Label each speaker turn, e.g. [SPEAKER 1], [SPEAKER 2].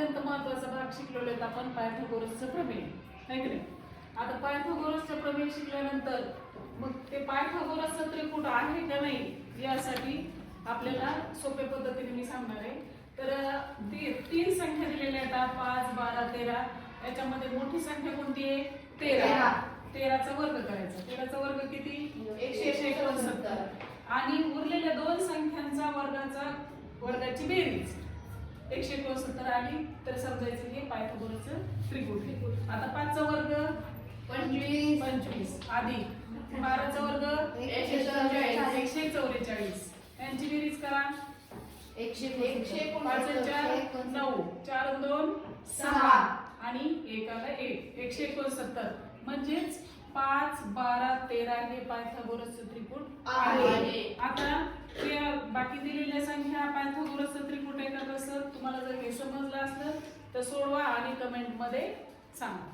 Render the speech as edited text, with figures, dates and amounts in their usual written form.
[SPEAKER 1] अत्यंत महत्त्वाचा भाग शिकलेलो आहेत आपण पायथागोरसचं प्रमेय, आहे की नाही? आता पायथागोरसचं प्रमेय शिकल्यानंतर मग ते पायथागोरसचं त्रिकूट आहे का नाही यासाठी आपल्याला सोप्या पद्धतीने मी सांगणार आहे. तर तीन संख्या दिलेल्या आहेत, 5, 12, 13. याच्यामध्ये मोठी संख्या कोणती आहे? 13. 13चा वर्ग करायचा. 13चा वर्ग किती? 169. आणि उरलेल्या दोन संख्यांचा वर्गाची बेरीज 169 आली तर समजायचं की पायथागोरसचं त्रिकूट आहे. आता 5चा वर्ग 25 अधिक 12चा वर्ग 144. यांची बेरीज करा. 5 4 9, 4 2 6 आणि 1 आला 1, 169. म्हणजेच 5, 12, 13 हे पायथागोरसचं त्रिकूट आहे. आता बाकी दिलेल्या संख्या पायथागोरसचं त्रिकूट आहे का कसं तुम्हाला जर हे समजलं असलं तर सोडवा आणि कमेंट मध्ये सांगा.